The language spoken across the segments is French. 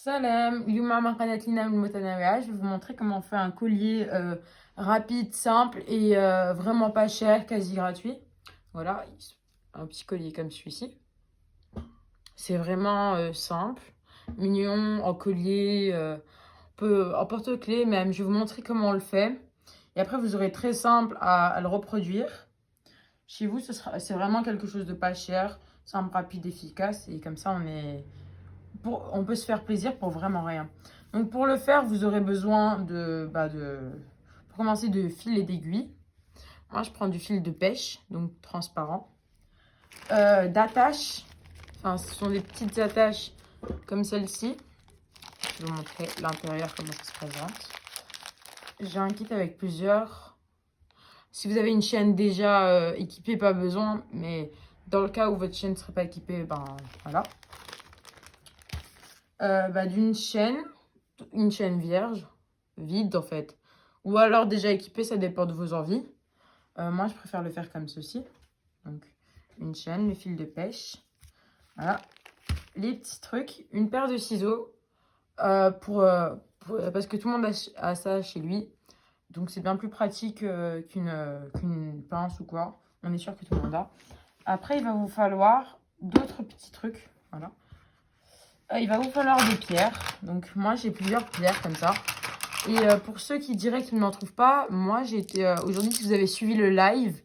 Salam, Yuma Makanatlina Motanawa. Je vais vous montrer comment on fait un collier rapide, simple et vraiment pas cher, quasi gratuit. Voilà, un petit collier comme celui-ci. C'est vraiment simple, mignon, en collier, en porte-clés même. Je vais vous montrer comment on le fait. Et après, vous aurez très simple à le reproduire. Chez vous, c'est vraiment quelque chose de pas cher, simple, rapide, efficace. Et comme ça, on peut se faire plaisir pour vraiment rien. Donc pour le faire, vous aurez besoin pour commencer, de fil et d'aiguilles. Moi, je prends du fil de pêche, donc transparent. D'attaches. Enfin, ce sont des petites attaches comme celle-ci. Je vais vous montrer l'intérieur, comment ça se présente. J'ai un kit avec plusieurs. Si vous avez une chaîne déjà équipée, pas besoin. Mais dans le cas où votre chaîne ne serait pas équipée, ben voilà. D'une chaîne, une chaîne vierge, vide en fait. Ou alors déjà équipée, ça dépend de vos envies. Moi, je préfère le faire comme ceci. Donc, une chaîne, le fil de pêche. Voilà. Les petits trucs. Une paire de ciseaux. Parce que tout le monde a ça chez lui. Donc, c'est bien plus pratique qu'une pince ou quoi. On est sûr que tout le monde a. Après, il va vous falloir d'autres petits trucs. Voilà. Il va vous falloir des pierres. Donc, moi, j'ai plusieurs pierres comme ça. Et pour ceux qui diraient qu'ils n'en trouvent pas, moi, j'ai été... aujourd'hui, si vous avez suivi le live,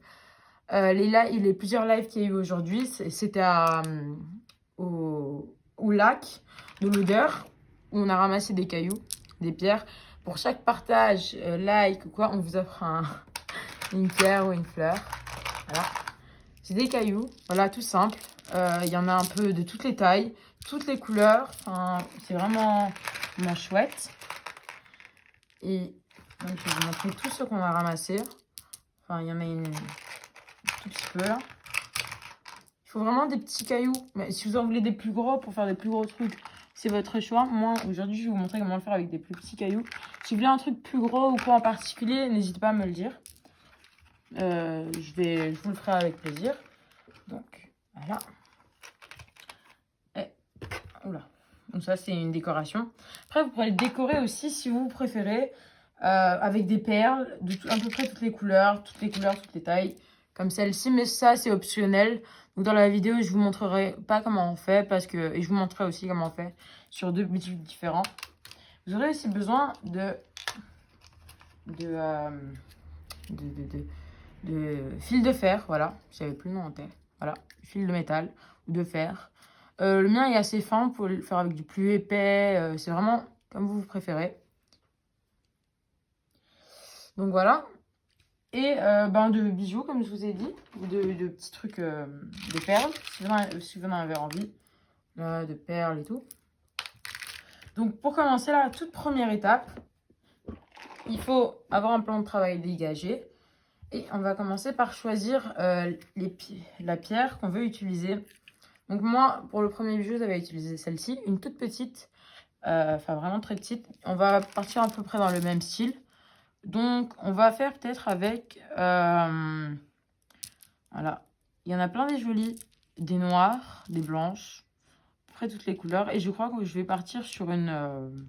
les plusieurs lives qu'il y a eu aujourd'hui, c'était au lac de l'Odeur, où on a ramassé des cailloux, des pierres. Pour chaque partage, like ou quoi, on vous offre une pierre ou une fleur. Voilà. C'est des cailloux, voilà, tout simple. Il y en a un peu de toutes les tailles, toutes les couleurs. Enfin, c'est vraiment chouette. Et donc, je vais vous montrer tout ce qu'on a ramassé. Enfin, il y en a tout petit peu là. Il faut vraiment des petits cailloux. Mais si vous en voulez des plus gros pour faire des plus gros trucs, c'est votre choix. Moi, aujourd'hui, je vais vous montrer comment le faire avec des plus petits cailloux. Si vous voulez un truc plus gros ou quoi en particulier, n'hésitez pas à me le dire. Je vous le ferai avec plaisir. Donc, voilà. Et, oula. Donc ça, c'est une décoration. Après, vous pourrez le décorer aussi si vous préférez. Avec des perles de à peu près toutes les couleurs, toutes les tailles, comme celle-ci. Mais ça, c'est optionnel. Donc dans la vidéo, je vous montrerai pas comment on fait et je vous montrerai aussi comment on fait sur deux boutiques différents. Vous aurez aussi besoin de fil de fer, voilà. J'avais plus le nom en tête. Voilà, fil de métal ou de fer. Le mien est assez fin, vous pouvez le faire avec du plus épais. C'est vraiment comme vous préférez. Donc voilà. Et de bijoux, comme je vous ai dit. De petits trucs de perles, si vous en avez envie. De perles et tout. Donc pour commencer, la toute première étape, il faut avoir un plan de travail dégagé. Et on va commencer par choisir la pierre qu'on veut utiliser. Donc moi, pour le premier bijou, j'avais utilisé celle-ci. Une toute petite. Enfin, vraiment très petite. On va partir à peu près dans le même style. Donc, on va faire peut-être avec... voilà. Il y en a plein des jolies. Des noires, des blanches. À peu près toutes les couleurs. Et je crois que je vais partir sur une...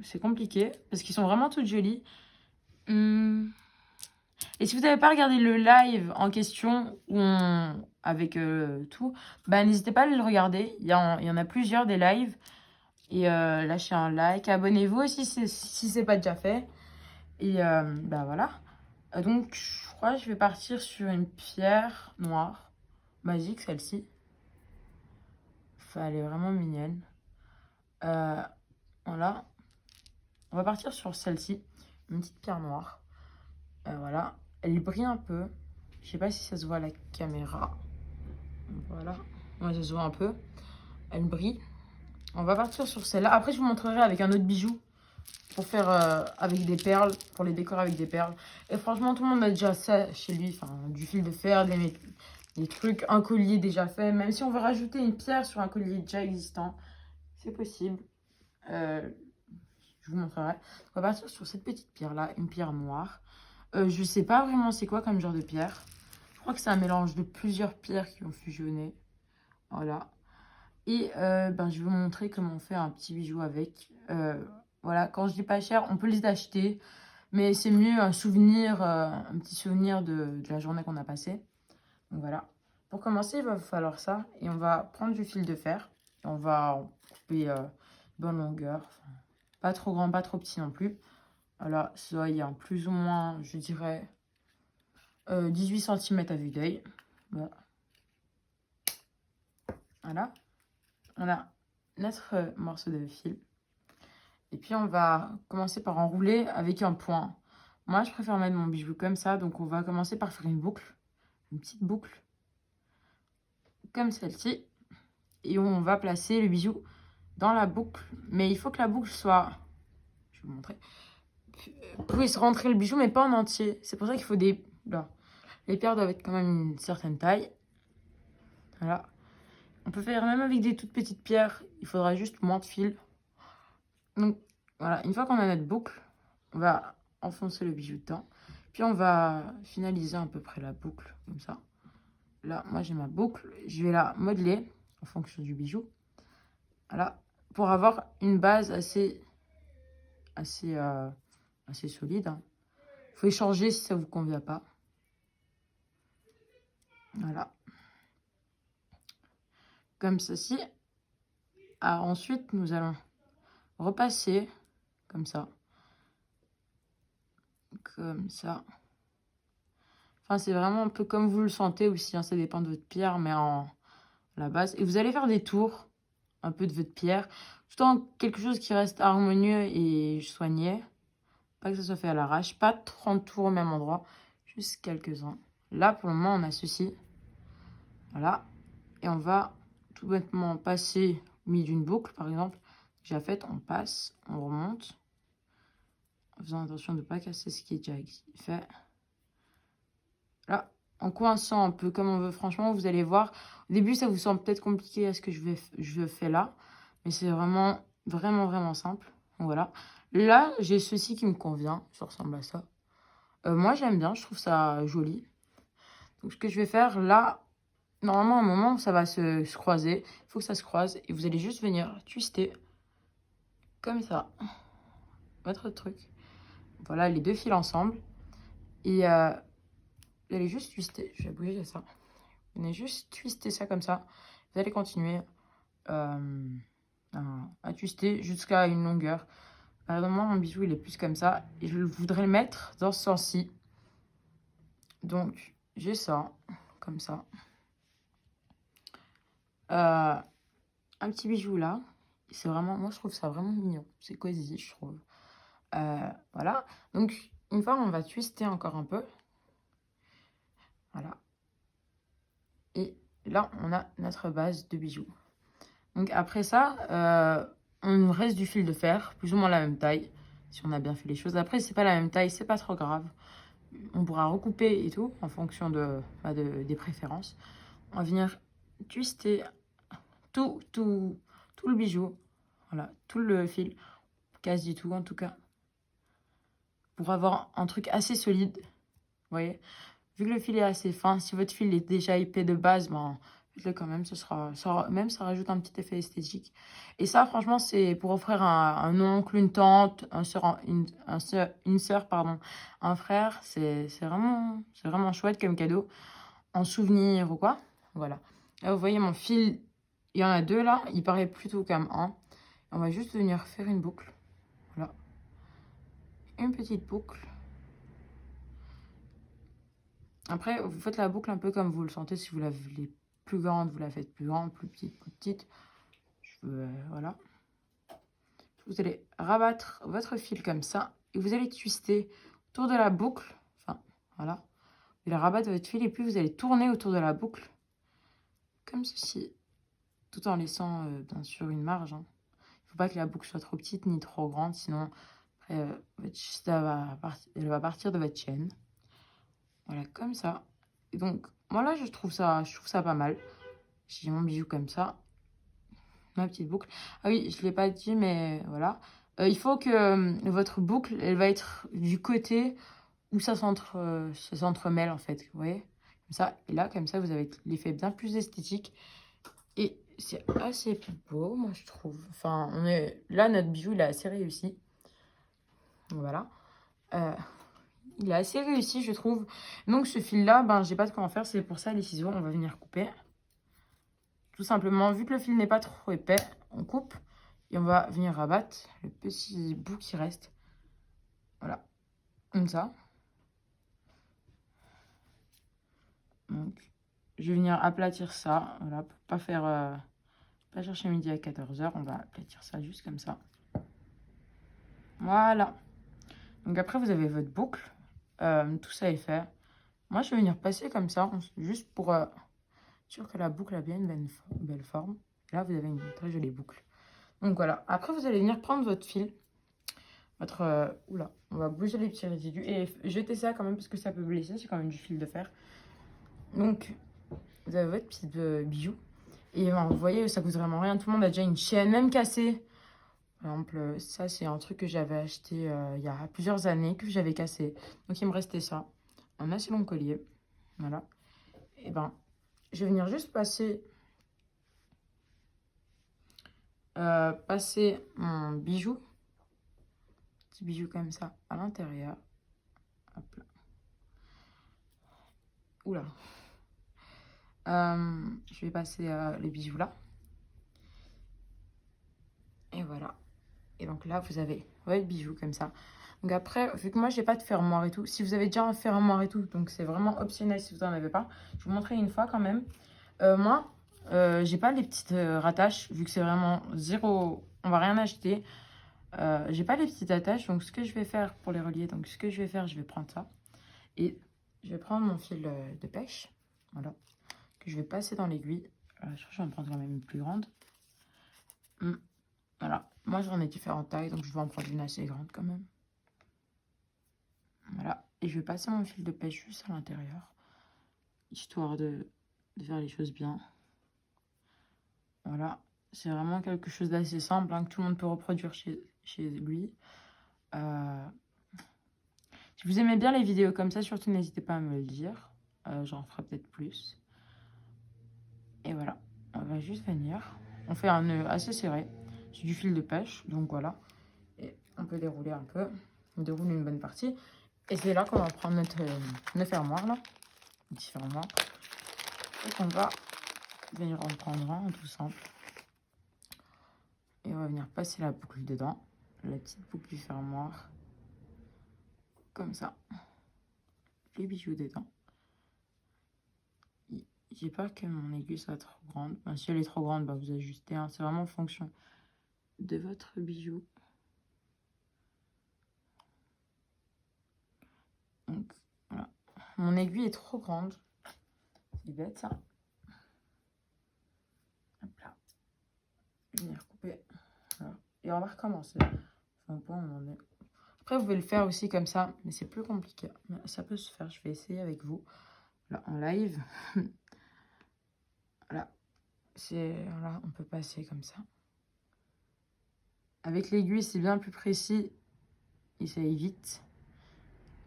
C'est compliqué. Parce qu'ils sont vraiment toutes jolies. Et si vous n'avez pas regardé le live en question avec tout, n'hésitez pas à le regarder. Il y en a plusieurs des lives. Et lâchez un like. Abonnez-vous aussi si ce n'est pas déjà fait. Et voilà. Donc, je crois que je vais partir sur une pierre noire. Magique, celle-ci. Enfin, elle est vraiment mignonne. Voilà. On va partir sur celle-ci. Une petite pierre noire. Voilà. Elle brille un peu. Je sais pas si ça se voit à la caméra. Voilà. Ouais, ça se voit un peu. Elle brille. On va partir sur celle-là. Après, je vous montrerai avec un autre bijou. Pour faire avec des perles. Pour les décorer avec des perles. Et franchement, tout le monde a déjà ça chez lui. Enfin, du fil de fer, des trucs, un collier déjà fait. Même si on veut rajouter une pierre sur un collier déjà existant. C'est possible. Je vous montrerai. On va partir sur cette petite pierre-là. Une pierre noire. Je sais pas vraiment c'est quoi comme genre de pierre. Je crois que c'est un mélange de plusieurs pierres qui ont fusionné. Voilà. Et je vais vous montrer comment on fait un petit bijou avec. Voilà, quand je dis pas cher, on peut les acheter. Mais c'est mieux un souvenir, un petit souvenir de la journée qu'on a passée. Donc voilà. Pour commencer, il va vous falloir ça. Et on va prendre du fil de fer. Et on va en couper bonne longueur. Enfin, pas trop grand, pas trop petit non plus. Voilà, ça, il y a plus ou moins, je dirais, 18 cm à vue d'œil. Voilà. Voilà. On a notre morceau de fil. Et puis, on va commencer par enrouler avec un point. Moi, je préfère mettre mon bijou comme ça. Donc, on va commencer par faire une boucle. Une petite boucle. Comme celle-ci. Et on va placer le bijou dans la boucle. Mais il faut que la boucle soit... Je vais vous montrer. Puisse rentrer le bijou, mais pas en entier. C'est pour ça qu'il faut des... Là. Les pierres doivent être quand même une certaine taille. Voilà. On peut faire même avec des toutes petites pierres. Il faudra juste moins de fil. Donc, voilà. Une fois qu'on a notre boucle, on va enfoncer le bijou dedans. Puis, on va finaliser à peu près la boucle, comme ça. Là, moi, j'ai ma boucle. Je vais la modeler en fonction du bijou. Voilà. Pour avoir une base assez solide. Hein. Faut échanger si ça vous convient pas. Voilà. Comme ceci. Alors, ensuite, nous allons repasser comme ça. Comme ça. Enfin, c'est vraiment un peu comme vous le sentez aussi. Hein, ça dépend de votre pierre, mais en la base. Et vous allez faire des tours un peu de votre pierre. Tout en quelque chose qui reste harmonieux et soigné. Pas que ça soit fait à l'arrache. Pas 30 tours au même endroit. Juste quelques-uns. Là, pour le moment, on a ceci. Voilà. Et on va tout bêtement passer au milieu d'une boucle, par exemple. Déjà fait, on passe, on remonte. En faisant attention de ne pas casser ce qui est déjà fait. Là, en coinçant un peu comme on veut, franchement, vous allez voir. Au début, ça vous semble peut-être compliqué à ce que je fais là. Mais c'est vraiment, vraiment, vraiment simple. Donc voilà. Là, j'ai ceci qui me convient. Ça ressemble à ça. Moi, j'aime bien. Je trouve ça joli. Donc, ce que je vais faire là, normalement, à un moment, ça va se croiser. Il faut que ça se croise. Et vous allez juste venir twister. Comme ça. Votre truc. Voilà, les deux fils ensemble. Et vous allez juste twister. Je vais bouger ça. Vous allez juste twister ça comme ça. Vous allez continuer à twister jusqu'à une longueur. Par exemple, moi, mon bijou, il est plus comme ça. Et je voudrais le mettre dans ce sens-ci. Donc, j'ai ça, comme ça. Un petit bijou là. C'est vraiment, moi, je trouve ça vraiment mignon. C'est cosy, je trouve. Voilà. Donc, une fois, on va twister encore un peu. Voilà. Et là, on a notre base de bijoux. Donc, après ça, on nous reste du fil de fer, plus ou moins la même taille, si on a bien fait les choses. Après, c'est pas la même taille, c'est pas trop grave. On pourra recouper et tout, en fonction des préférences. On va venir twister tout le bijou. Voilà, tout le fil. Quasi tout, en tout cas. Pour avoir un truc assez solide. Vous voyez, vu que le fil est assez fin, si votre fil est déjà épais de base, ben, faites-le quand même. Ça rajoute un petit effet esthétique. Et ça, franchement, c'est pour offrir un oncle, une tante, une sœur, pardon, un frère. C'est vraiment chouette comme cadeau. En souvenir ou quoi. Voilà. Là, vous voyez mon fil, il y en a deux là. Il paraît plutôt comme un. On va juste venir faire une boucle. Voilà. Une petite boucle. Après, vous faites la boucle un peu comme vous le sentez. Si vous la voulez plus grande, vous la faites plus grande, plus petite, plus petite. Voilà. Vous allez rabattre votre fil comme ça. Et vous allez twister autour de la boucle. Enfin, voilà. Vous allez rabattre votre fil et puis vous allez tourner autour de la boucle. Comme ceci. Tout en laissant, bien sûr, une marge. Hein. Il ne faut pas que la boucle soit trop petite ni trop grande. Sinon, après, elle va partir de votre chaîne. Voilà, comme ça. Et donc, moi là, je trouve ça pas mal. J'ai mon bijou comme ça. Ma petite boucle. Ah oui, je ne l'ai pas dit, mais voilà. Il faut que votre boucle, elle va être du côté où ça s'entremêle, en fait. Vous voyez? Comme ça. Et là, comme ça, vous avez l'effet bien plus esthétique. Et c'est assez beau, moi, je trouve. Enfin, là, notre bijou, il est assez réussi. Voilà. Il est assez réussi, je trouve. Donc, ce fil-là, ben, j'ai pas de quoi en faire. C'est pour ça, les ciseaux, on va venir couper. Tout simplement, vu que le fil n'est pas trop épais, on coupe. Et on va venir rabattre le petit bout qui reste. Voilà. Comme ça. Donc, je vais venir aplatir ça. Voilà, pour pas faire... pas chercher midi à 14 h. On va aplatir ça juste comme ça. Voilà. Donc après, vous avez votre boucle. Tout ça est fait. Moi, je vais venir passer comme ça, juste pour être sûr que la boucle a bien une belle forme. Et là, vous avez une très jolie boucle. Donc voilà. Après, vous allez venir prendre votre fil. Oula, on va bouger les petits résidus. Et jeter ça quand même, parce que ça peut blesser. C'est quand même du fil de fer. Donc, vous avez votre petit bijou. Et ben, vous voyez, ça coûte vraiment rien. Tout le monde a déjà une chaîne, même cassée. Par exemple, ça, c'est un truc que j'avais acheté il y a plusieurs années, que j'avais cassé. Donc, il me restait ça. Un assez long collier. Voilà. Et ben, je vais venir juste passer mon bijou. Petit bijou comme ça à l'intérieur. Hop là. Oula. Je vais passer les bijoux là. Et voilà. Et donc là, vous avez votre bijou comme ça. Donc après, vu que moi, j'ai pas de fermoir et tout, si vous avez déjà un fermoir et tout, donc c'est vraiment optionnel si vous en avez pas. Je vais vous montrer une fois quand même. Moi, j'ai pas les petites rattaches, vu que c'est vraiment zéro, on va rien acheter. J'ai pas les petites attaches, donc ce que je vais faire pour les relier, donc ce que je vais faire, je vais prendre ça. Et je vais prendre mon fil de pêche, voilà, que je vais passer dans l'aiguille. Je crois que je vais en prendre quand même une plus grande. Voilà, moi j'en ai différentes tailles, donc je vais en prendre une assez grande quand même. Voilà, et je vais passer mon fil de pêche juste à l'intérieur, histoire de faire les choses bien. Voilà, c'est vraiment quelque chose d'assez simple, hein, que tout le monde peut reproduire chez lui. Si vous aimez bien les vidéos comme ça, surtout n'hésitez pas à me le dire. J'en ferai peut-être plus. Et voilà, on va juste venir. On fait un nœud assez serré. C'est du fil de pêche, donc voilà. Et on peut dérouler un peu. On déroule une bonne partie. Et c'est là qu'on va prendre notre fermoir, là. Petit fermoir. Et qu'on va venir en prendre un, tout simple. Et on va venir passer la boucle dedans. La petite boucle du fermoir. Comme ça. Les bijoux dedans. J'ai peur que mon aiguille soit trop grande. Enfin, si elle est trop grande, bah, vous ajustez. Hein. C'est vraiment en fonction de votre bijou. Donc, voilà. Mon aiguille est trop grande. C'est bête, ça. Hop là. Je vais venir couper. Voilà. Et on va recommencer. Enfin, bon, on en est... Après, vous pouvez le faire aussi comme ça, mais c'est plus compliqué. Mais ça peut se faire. Je vais essayer avec vous. Là, en live. Voilà. Voilà, on peut passer comme ça. Avec l'aiguille, c'est bien plus précis et ça évite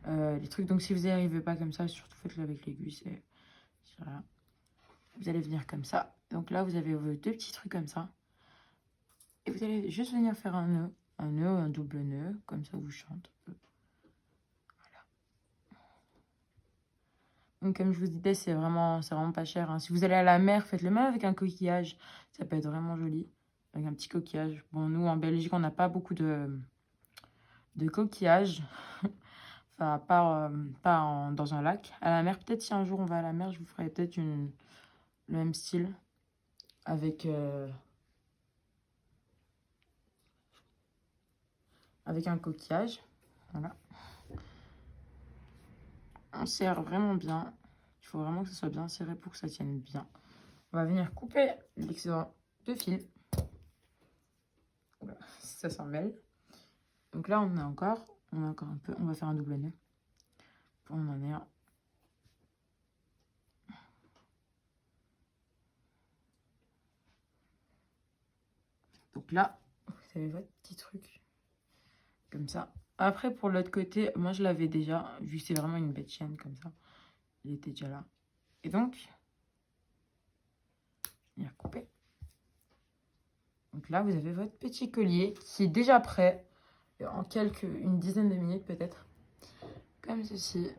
les trucs. Donc, si vous n'y arrivez pas comme ça, surtout faites-le avec l'aiguille. Voilà. Vous allez venir comme ça. Donc là, vous avez vos deux petits trucs comme ça. Et vous allez juste venir faire un nœud, un double nœud. Comme ça, vous chante. Voilà. Donc, comme je vous disais, c'est vraiment pas cher. Hein. Si vous allez à la mer, faites-le même avec un coquillage. Ça peut être vraiment joli. Avec un petit coquillage. Bon, nous, en Belgique, on n'a pas beaucoup de coquillages. Enfin, pas dans un lac. À la mer, peut-être si un jour on va à la mer, je vous ferai peut-être le même style. Avec un coquillage. Voilà. On serre vraiment bien. Il faut vraiment que ce soit bien serré pour que ça tienne bien. On va venir couper l'excédent de fil. Voilà, ça s'en mêle. Donc là, on a encore un peu. On va faire un double nœud. Pour en est un. Donc là, vous avez votre petit truc. Comme ça. Après, pour l'autre côté, moi, je l'avais déjà. Vu que c'est vraiment une bête chaîne comme ça. Il était déjà là. Et donc, je vais venir couper. Donc là, vous avez votre petit collier qui est déjà prêt. En une dizaine de minutes peut-être. Comme ceci.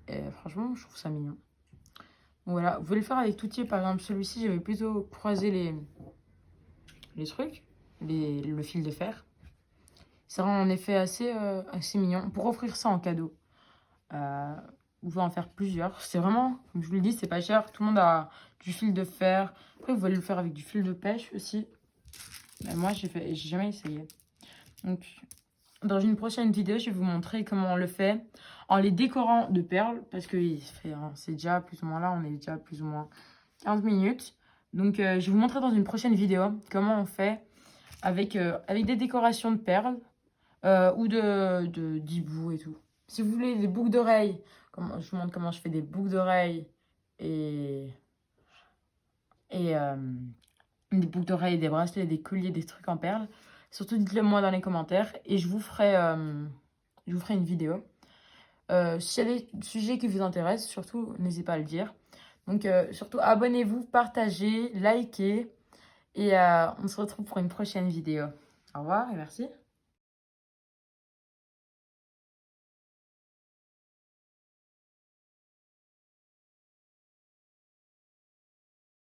Et franchement, je trouve ça mignon. Voilà, vous pouvez le faire avec tout type. Par exemple, celui-ci, j'avais plutôt croisé les trucs, le fil de fer. Ça rend en effet assez mignon. Pour offrir ça en cadeau, vous pouvez en faire plusieurs. C'est vraiment, comme je vous le dis, c'est pas cher. Tout le monde a du fil de fer. Après, vous pouvez le faire avec du fil de pêche aussi. Mais moi, j'ai jamais essayé. Donc, dans une prochaine vidéo, je vais vous montrer comment on le fait en les décorant de perles. Parce que c'est déjà plus ou moins là, on est déjà plus ou moins 15 minutes. Donc, je vais vous montrer dans une prochaine vidéo comment on fait avec des décorations de perles ou d'hibou et tout. Si vous voulez des boucles d'oreilles, je vous montre comment je fais des boucles d'oreilles et des boucles d'oreilles, des bracelets, des colliers, des trucs en perles. Surtout dites-le moi dans les commentaires et je vous ferai une vidéo. S'il y a des sujets qui vous intéressent, surtout n'hésitez pas à le dire. Donc surtout abonnez-vous, partagez, likez et on se retrouve pour une prochaine vidéo. Au revoir et merci.